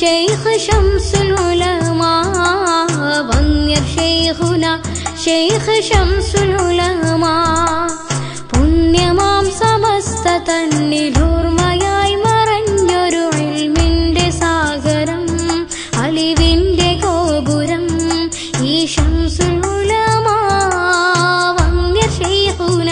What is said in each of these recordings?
شيخ شمس العلماء വന്യർ ശൈഖുന شيخ شمس العلماء പുണ്യമാം സമസ്ത തന്നിലൂർമയായി മറഞ്ഞൊരു ഇൽമിന്റെ സാഗരം അലിവിന്റെ ഗോപുരം ഈ ശംസുൽ ഉലമാ വന്യർ ശൈഖുന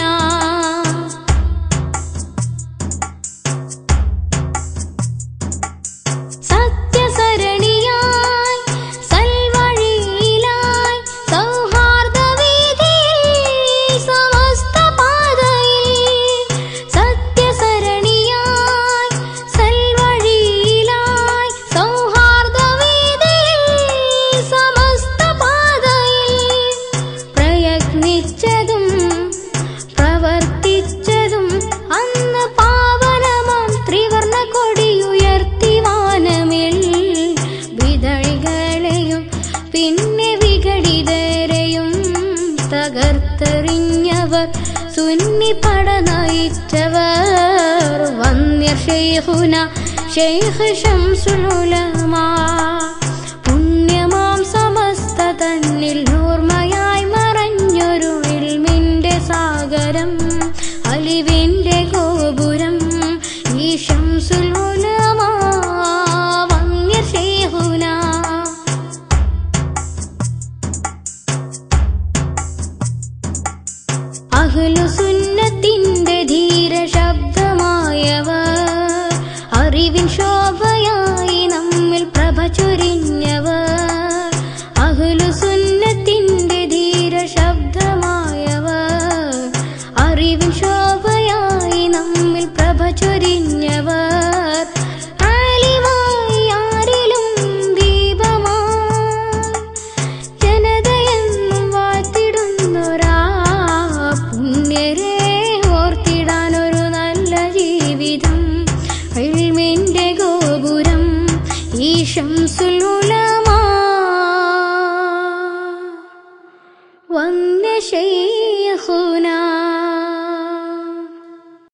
തകർത്തെറിഞ്ഞവർ സുന്നി പടനയിച്ചവർ വന്യർ ശൈഖുന ശൈഖ് ശംസുൽ ഉലമാ പുണ്യമാം സമസ്ത തന്നിൽ ഓർമ്മയായി മറഞ്ഞൊരു ഇൽമിന്റെ സാഗരം അലിവിന്റെ ഗോപുരം ഈ ശംസുൽ ഉലമാ വന്യർ ശൈഖുന അഹ്ലു സുന്നത്തിന്റെ ധീര ശബ്ദമായവർ അറിവിൻ ശോഭയായി നമ്മിൽ പ്രഭ ചൊരിഞ്ഞവർ അഹ്ലു സുന്നത്തിന്റെ ധീര ശബ്ദമായവർ അറിവിൻ ശോഭയായി നമ്മിൽ പ്രഭ ചൊരിഞ്ഞവർ ആലിമായി ആരിലും ദീപമായി ജനതയെന്നും വാഴ്ത്തിടുന്നൊരാ പുണ്യരെ ഓർത്തിടാനൊരു നല്ല ജീവിതം ഇൽമിന്റെ ഗോപുരം ഈ ശംസുൽ ഉലമാ വന്യ ശൈഖുന